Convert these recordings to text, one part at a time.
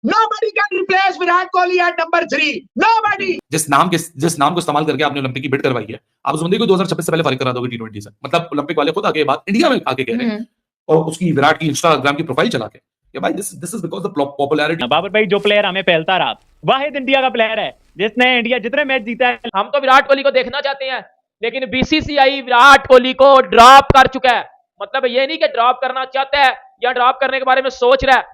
Nobody can replace Virat Kohli at number 3. Nobody. जिस नाम को इस्तेमाल करके आपने ओलंपिक की बिड करवाई है, आप उस बंदे को 2026 से पहले फारिग करा दोगे T20 से। मतलब ओलंपिक वाले खुद आके बात इंडिया में आके कह रहे हैं और उसकी विराट की इंस्टाग्राम की प्रोफाइल चला के कि भाई this is because the popularity. Babar भाई, जो प्लेयर हमें पहलता रहा, वाहिद इंडिया का प्लेयर है जिसने इंडिया जितने मैच जीता है। हम तो विराट कोहली को देखना चाहते हैं, लेकिन बीसीसीआई विराट कोहली को ड्रॉप कर चुका है। मतलब ये नहीं कि ड्रॉप करना चाहता है या ड्रॉप करने के बारे में सोच रहा है।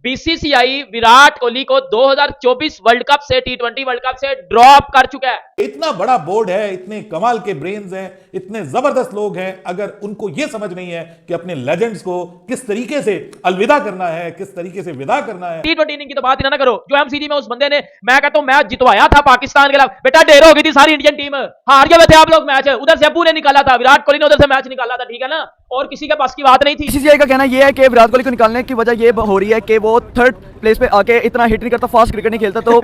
बीसीसीआई विराट कोहली को 2024 वर्ल्ड कप से, T20 वर्ल्ड कप से ड्रॉप कर चुका है। इतना बड़ा बोर्ड है, इतने कमाल के ब्रेन्स हैं, इतने जबरदस्त लोग हैं, अगर उनको यह समझ नहीं है कि अपने लेजेंड्स को किस तरीके से अलविदा करना है, किस तरीके से विदा करना है। T20 इनिंग की तो बात ही ना करो। जो एमसीडी में उस बंदे ने, मैं कहता हूं, मैच जितवाया था पाकिस्तान के खिलाफ। बेटा ढेर हो गई थी सारी इंडियन टीम, हार गए थे आप लोग मैच। उधर से अब्बू ने निकाला था, विराट कोहली ने उधर से मैच निकाला था, ठीक है ना, और किसी के पास की बात नहीं थी। बीसीसीआई का कहना यह है कि विराट कोहली को निकालने की वजह यह हो रही है कि वो थर्ड प्लेस पे आके इतना हिट नहीं करता, फास्ट क्रिकेट नहीं खेलता। तो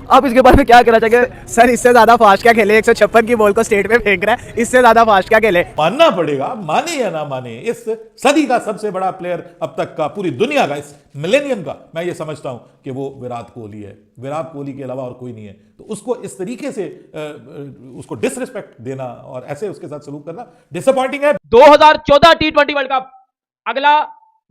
आप इसके बारे में क्या कहना चाहिए? सर इससे ज्यादा फास्ट क्या खेले? 156 की बॉल को स्टेट पे फेंक रहा है, इससे ज्यादा फास्ट क्या खेले? मानना पड़ेगा, माने या ना माने, इस सदी का सबसे बड़ा प्लेयर अब तक का, पूरी दुनिया का, इस मिलेनियम का, मैं ये समझता हूं कि वो विराट कोहली है। विराट कोहली के अलावा और कोई नहीं है। तो उसको इस तरीके से उसको डिसरिस्पेक्ट देना और ऐसे उसके साथ सलूक करना डिसअपॉइंटिंग है। 2014 T20 वर्ल्ड कप अगला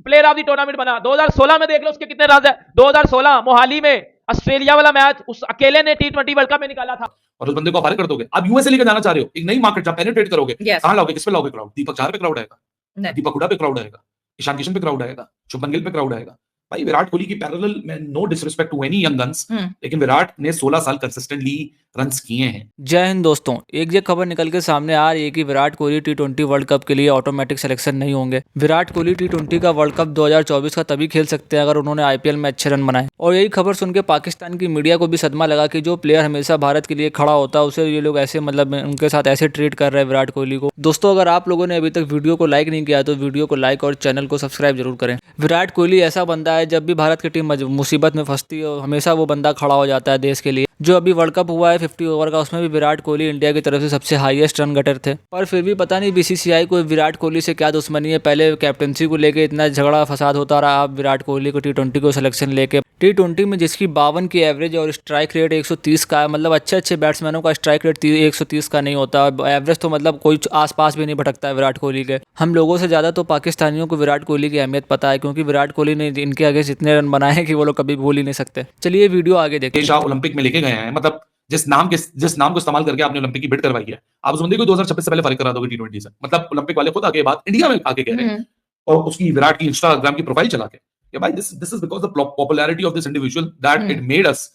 प्लेयर ऑफ द टूर्नामेंट बना। 2016 में देख लो उसके कितने रन है। 2016 मोहाली में ऑस्ट्रेलिया वाला मैच उस अकेले ने T20 वर्ल्ड कप में निकाला था। और उस बंदे को फारिग कर दोगे। आप यूएसए लेकर जाना चाह रहे हो, एक नई मार्केट जहां पेनिट्रेट करोगे, कहां लाओगे, किस पे लाओगे क्राउड? दीपक चाहर पे क्राउड आएगा, दीपक हुडा पे क्राउड आएगा, ईशान किशन पे क्राउड आएगा, शुभमन गिल पे क्राउड आएगा। भाई विराट कोहली की पैरेलल में no disrespect to any young guns, लेकिन विराट ने 16 साल कंसिस्टेंटली रन्स किए हैं। जय हिंद दोस्तों, एक ये खबर निकल के सामने आ रही है कि Virat Kohli T20 world cup के लिए ऑटोमेटिक सिलेक्शन नहीं होंगे। विराट कोहली T20 का वर्ल्ड कप 2024 का तभी खेल सकते हैं अगर उन्होंने आईपीएल में अच्छे रन बनाए। और यही खबर सुन के पाकिस्तान की मीडिया को भी सदमा लगा कि जो प्लेयर हमेशा भारत के लिए खड़ा होता है उसे ये लोग ऐसे, मतलब उनके साथ ऐसे ट्रीट कर रहे हैं विराट कोहली को। दोस्तों, अगर आप लोगों ने अभी तक वीडियो को लाइक नहीं किया तो वीडियो को लाइक और चैनल को सब्सक्राइब जरूर करें। विराट कोहली ऐसा बंदा है, जब भी भारत की टीम मुसीबत में फंसती है हमेशा वो बंदा खड़ा हो जाता है देश के लिए। जो अभी वर्ल्ड कप हुआ है 50 ओवर का, उसमें भी विराट कोहली इंडिया की तरफ से सबसे हाईएस्ट रन गटर थे। पर फिर भी पता नहीं बीसीसीआई को विराट कोहली से क्या दुश्मनी है। पहले कैप्टनसी को लेके इतना झगड़ा फसाद होता रहा, अब विराट कोहली को T20 को सिलेक्शन लेके। T20 में जिसकी 52 की एवरेज और स्ट्राइक रेट 130 का है, मतलब अच्छे बैट्समैनों का स्ट्राइक रेट 130 का नहीं होता, एवरेज तो मतलब कोई आसपास भी नहीं भटकता है विराट कोहली के। हम लोगों से ज़्यादा तो पाकिस्तानियों को विराट कोहली की अहमियत पता है, क्योंकि विराट कोहली ने इनके आगे इतने रन बनाए हैं कि वो लोग कभी भूल ही नहीं सकते। चलिए वीडियो आगे देखते हैं। ओलंपिक में लेके गए हैं, मतलब जिस नाम को इस्तेमाल करके आपने ओलंपिक की बिड करवाई है, आप उस बंदे को 2026 से पहले फारिग करा दोगे T20 से। मतलब ओलंपिक वाले खुद आके बात इंडिया में आके कह रहे हैं और उसकी विराट की इंस्टाग्राम की प्रोफाइल चला के कि भाई this is because the popularity of this individual that it made us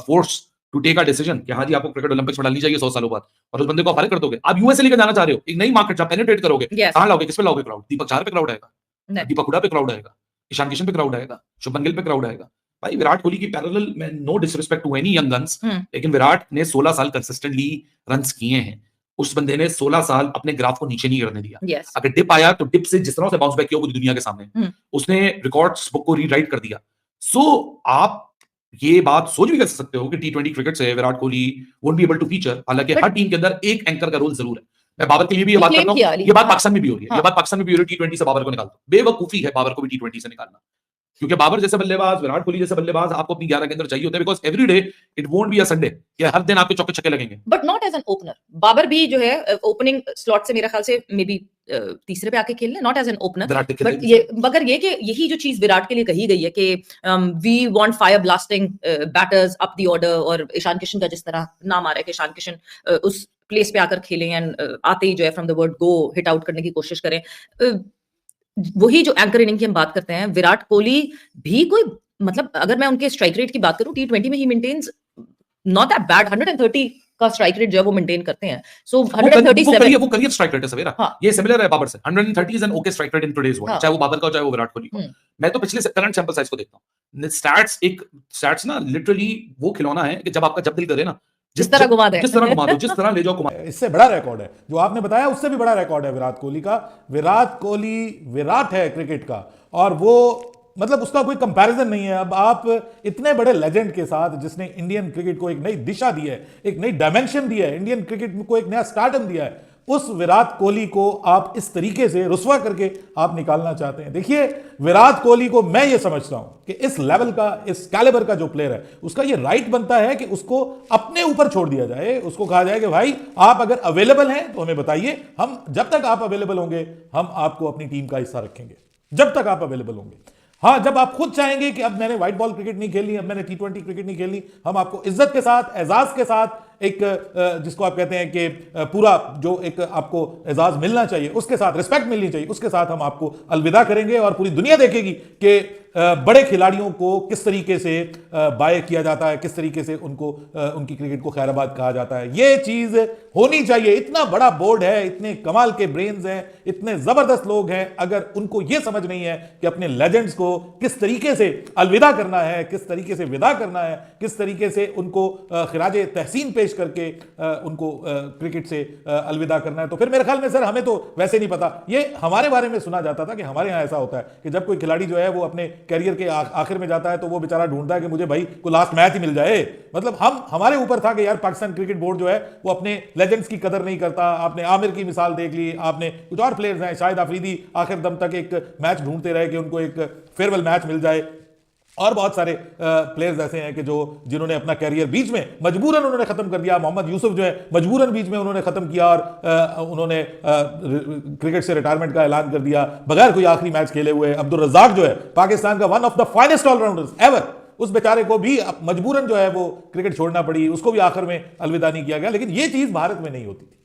force to take a decision कि हाँ जी आपको क्रिकेट ओलंपिक्स में डालनी चाहिए 100 सालों बाद। और उस बंदे को फारिग कर दोगे। आप यूएसए लेकर जाना चाह रहे हो, एक नई मार्केट जहां पेनिट्रेट करोगे, कहां लाओगे, किस पे लाओगे क्राउड? दीपक चाहर पे क्राउड आएगा, दीपक हुडा पे क्राउड आएगा, ईशान किशन पे क्राउड आएगा, शुभमन गिल पे क्राउड आएगा। भाई विराट कोहली की पैरेलल में no disrespect to any young guns, लेकिन विराट ने 16 साल कंसिस्टेंटली रन्स किए हैं। उस बंदे ने 16 साल अपने ग्राफ को नीचे नहीं करने दिया। अगर डिप आया तो डिप से जिस तरह से बाउंस बैक किया पूरी दुनिया के सामने, उसने रिकॉर्ड्स बुक को रीराइट कर दिया। सो आप ये बात सोच भी कर सकते हो कि T20 क्रिकेट से Virat Kohli won't be able to feature. हालांकि हर टीम के अंदर एक एंकर का रोल जरूर है। मैं बाबर के लिए भी ये बात करता हूं, ये बात पाकिस्तान में भी हो रही है, ये बात पाकिस्तान में भी हो रही है। T20 से बाबर को निकाल दो, बेवकूफी है बाबर को भी T20 से निकालना, क्योंकि बाबर जैसे बल्लेबाज, विराट कोहली जैसे बल्लेबाज आपको अपनी 11 के अंदर चाहिए होते हैं। Because every day it won't be a Sunday कि हर दिन आपके चौके छक्के लगेंगे। But not as an opener. Babar भी जो है ओपनिंग स्लॉट से मेरा ख्याल से मे बी तीसरे पे आके खेलने, not as an opener. But ये मगर ये कि यही जो चीज विराट के लिए कही गई है कि we want fire blasting batters up the order, और ईशान किशन का जिस तरह नाम आ रहा है कि ईशान किशन उस प्लेस पे आकर खेलें एंड आते ही जो है from the word go hit out करने की कोशिश करें। वही जो एंकर इनिंग की हम बात करते हैं, विराट कोहली भी कोई, मतलब अगर मैं उनके स्ट्राइक रेट की बात करूं, T20 में ही मेंटेन्स नॉट दैट बैड। 130 का स्ट्राइक रेट जो है वो मेंटेन करते हैं। सो 137 वो करियर स्ट्राइक रेट है सवेरा। ये सिमिलर है बाबर से। 130 is an okay strike rate in today's world, चाहे वो बाबर का हो चाहे वो विराट कोहली का। मैं तो पिछले करंट सैंपल साइज को देखता हूं। स्टैट्स ना लिटरली वो खिलौना है कि जब दिल करे ना, जिस तरह घुमा दो, जिस तरह ले जाओ घुमा। इससे बड़ा रिकॉर्ड है जो आपने बताया, उससे भी बड़ा रिकॉर्ड है विराट कोहली का। विराट कोहली विराट है क्रिकेट का, और वो मतलब उसका कोई कंपैरिजन नहीं है। अब आप इतने बड़े लेजेंड के साथ, जिसने इंडियन क्रिकेट को एक नई दिशा दी है, एक नई डायमेंशन दी है, इंडियन क्रिकेट को एक नया स्टार्टम दिया है, उस विराट कोहली को आप इस तरीके से रुस्वा करके आप निकालना चाहते हैं। देखिए, विराट कोहली को मैं ये समझता हूं कि इस लेवल का, इस कैलिबर का जो प्लेयर है, उसका ये राइट बनता है कि उसको अपने ऊपर छोड़ दिया जाए। उसको कहा जाए कि भाई आप अगर अवेलेबल हैं तो हमें बताइए, हम जब तक आप अवेलेबल होंगे हम आपको अपनी टीम का हिस्सा रखेंगे, जब तक आप अवेलेबल होंगे। हाँ, जब आप खुद चाहेंगे कि अब मैंने व्हाइट बॉल क्रिकेट नहीं खेलनी, अब मैंने T20 क्रिकेट नहीं खेलनी, हम आपको इज्जत के साथ, एजाज के साथ, एक जिसको आप कहते हैं कि पूरा जो एक आपको एजाज मिलना चाहिए, उसके साथ रिस्पेक्ट मिलनी चाहिए, उसके साथ हम आपको अलविदा करेंगे और पूरी दुनिया देखेगी कि बड़े खिलाड़ियों को किस तरीके से बाय किया जाता है, किस तरीके से उनको उनकी क्रिकेट को खैराबाद कहा जाता है। ये चीज होनी चाहिए। इतना बड़ा बोर्ड है, इतने कमाल के ब्रेन्स हैं, इतने जबरदस्त लोग हैं, अगर उनको यह समझ नहीं है कि अपने लेजेंड्स को किस तरीके से अलविदा करना है, किस तरीके से विदा करना है, किस तरीके से उनको खिराजे तहसीन पेश करके उनको क्रिकेट से अलविदा करना है, तो फिर मेरे ख्याल में सर हमें तो वैसे नहीं पता। ये हमारे बारे में सुना जाता था कि हमारे यहां ऐसा होता है कि जब कोई खिलाड़ी जो है वो अपने कैरियर के आखिर में जाता है तो वो बेचारा ढूंढता है कि मुझे भाई को लास्ट मैच ही मिल जाए। मतलब हमारे ऊपर था कि यार पाकिस्तान क्रिकेट बोर्ड जो है वो अपने लेजेंड्स की कदर नहीं करता। आपने आमिर की मिसाल देख ली, आपने कुछ और प्लेयर्स हैं, शाहिद अफरीदी आखिर दम तक एक मैच ढूंढते रहे कि उनको एक फेयरवेल मैच मिल जाए, और बहुत सारे प्लेयर्स ऐसे हैं कि जिन्होंने अपना कैरियर बीच में मजबूरन उन्होंने खत्म कर दिया। मोहम्मद यूसुफ जो है मजबूरन बीच में उन्होंने खत्म किया और उन्होंने क्रिकेट से रिटायरमेंट का ऐलान कर दिया बगैर कोई आखिरी मैच खेले हुए। अब्दुल रज़ाक जो है पाकिस्तान का one of the finest allrounders ever, उस बेचारे को भी मजबूरन जो है वो क्रिकेट छोड़ना पड़ी, उसको भी आखिर में अलविदा नहीं किया गया। लेकिन ये चीज भारत में नहीं होती थी,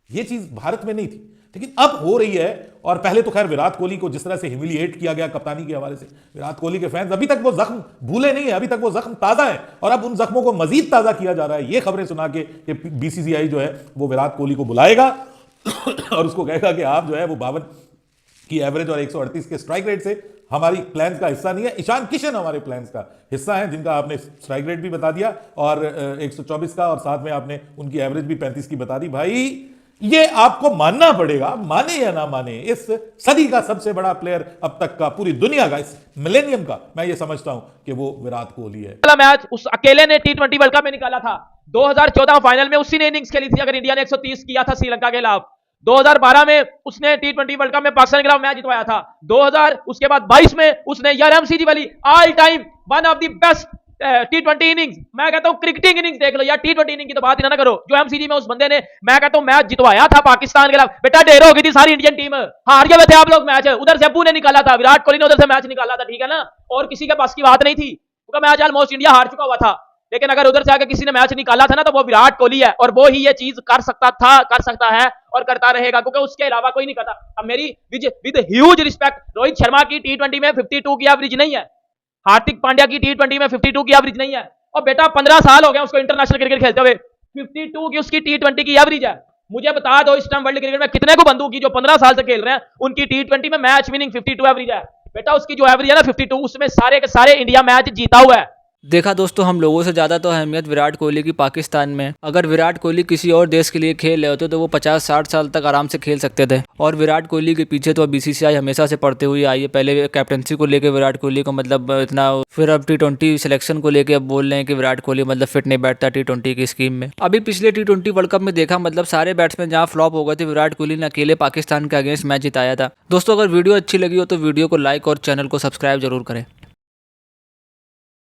ये चीज भारत में नहीं थी, लेकिन अब हो रही है। और पहले तो खैर विराट कोहली को जिस तरह से ह्यूमिलिएट किया गया कप्तानी के हवाले से, विराट कोहली के फैंस अभी तक वो जख्म भूले नहीं है, अभी तक वो जख्म ताजा है और अब उन जख्मों को मजीद ताजा किया जा रहा है। ये खबरें सुना के कि बीसीसीआई जो है वो विराट कोहली को बुलाएगा और उसको कहेगा कि आप जो है वो 52 की एवरेज और 138 के स्ट्राइक रेट से हमारी प्लान्स का हिस्सा नहीं है। ईशान किशन हमारे प्लान्स का हिस्सा है, जिनका आपने स्ट्राइक रेट भी बता दिया और 124 का, और साथ में आपने उनकी एवरेज भी 35 की बता दी। भाई ये आपको मानना पड़ेगा, माने या ना माने, इस सदी का सबसे बड़ा प्लेयर अब तक का, पूरी दुनिया का, इस मिलेनियम का, मैं ये समझता हूं कि वो विराट कोहली है। पहला मैच उस अकेले ने T20 वर्ल्ड कप में निकाला था। 2014 फाइनल में उसी ने इनिंग्स खेली थी अगर इंडिया ने 130 किया था श्रीलंका के खिलाफ। 2012 में उसने T20 वर्ल्ड कप में पाकिस्तान के खिलाफ मैच जितवाया था। 2000 उसके बाद 22 में उसने यार एमसीजी वाली all time one of the best T20 innings, मैं कहता हूं क्रिकेटिंग इनिंग्स देख लो यार, T20 इनिंग की तो बात ही ना करो। जो एमसीजी में उस बंदे ने, मैं कहता हूं, मैच जितवाया था पाकिस्तान के खिलाफ। बेटा ढेर हो गई थी सारी इंडियन टीम, हार गए थे आप लोग मैच। उधर से अब्बू ने निकाला था, विराट कोहली ने उधर से मैच निकाला था, ठीक है ना, और किसी के पास की बात नहीं थी क्योंकि मैच ऑलमोस्ट इंडिया हार चुका हुआ था। लेकिन अगर उधर से आके किसी ने मैच निकाला था ना तो वो विराट कोहली है, और वो ही ये चीज कर सकता था, कर सकता है और करता रहेगा, क्योंकि उसके अलावा कोई नहीं करता। अब मेरी with huge respect, Rohit Sharma की T20 में 52 की एवरेज नहीं है, हार्दिक पांड्या की T20 में 52 की एवरेज नहीं है, और बेटा 15 साल हो गए उसको इंटरनेशनल क्रिकेट खेलते हुए, 52 की उसकी T20 की एवरेज है। मुझे बता दो इस टाइम वर्ल्ड क्रिकेट में कितने को बंदूक की जो 15 साल से खेल रहे हैं उनकी T20 में मैच विनिंग 52 एवरेज है। बेटा उसकी जो एवरेज है ना 52, उसमें सारे के सारे इंडिया मैच जीता हुआ है। देखा दोस्तों, हम लोगों से ज़्यादा तो अहमियत विराट कोहली की पाकिस्तान में। अगर विराट कोहली किसी और देश के लिए खेल रहे होते तो वो 50-60 साल तक आराम से खेल सकते थे। और विराट कोहली के पीछे तो बीसीसीआई हमेशा से पड़ते हुए आई है। पहले कैप्टनसी को लेकर विराट कोहली को मतलब इतना, फिर अब T20 सिलेक्शन को लेकर अब बोल रहे हैं कि विराट कोहली मतलब फिट नहीं बैठता T20 की स्कीम में। अभी पिछले T20 वर्ल्ड कप में देखा, मतलब सारे बैट्समैन जहाँ फ्लॉप हो गए थे, विराट कोहली ने अकेले पाकिस्तान के अगेंस्ट मैच जिताया था। दोस्तों, अगर वीडियो अच्छी लगी हो तो वीडियो को लाइक और चैनल को सब्सक्राइब जरूर करें।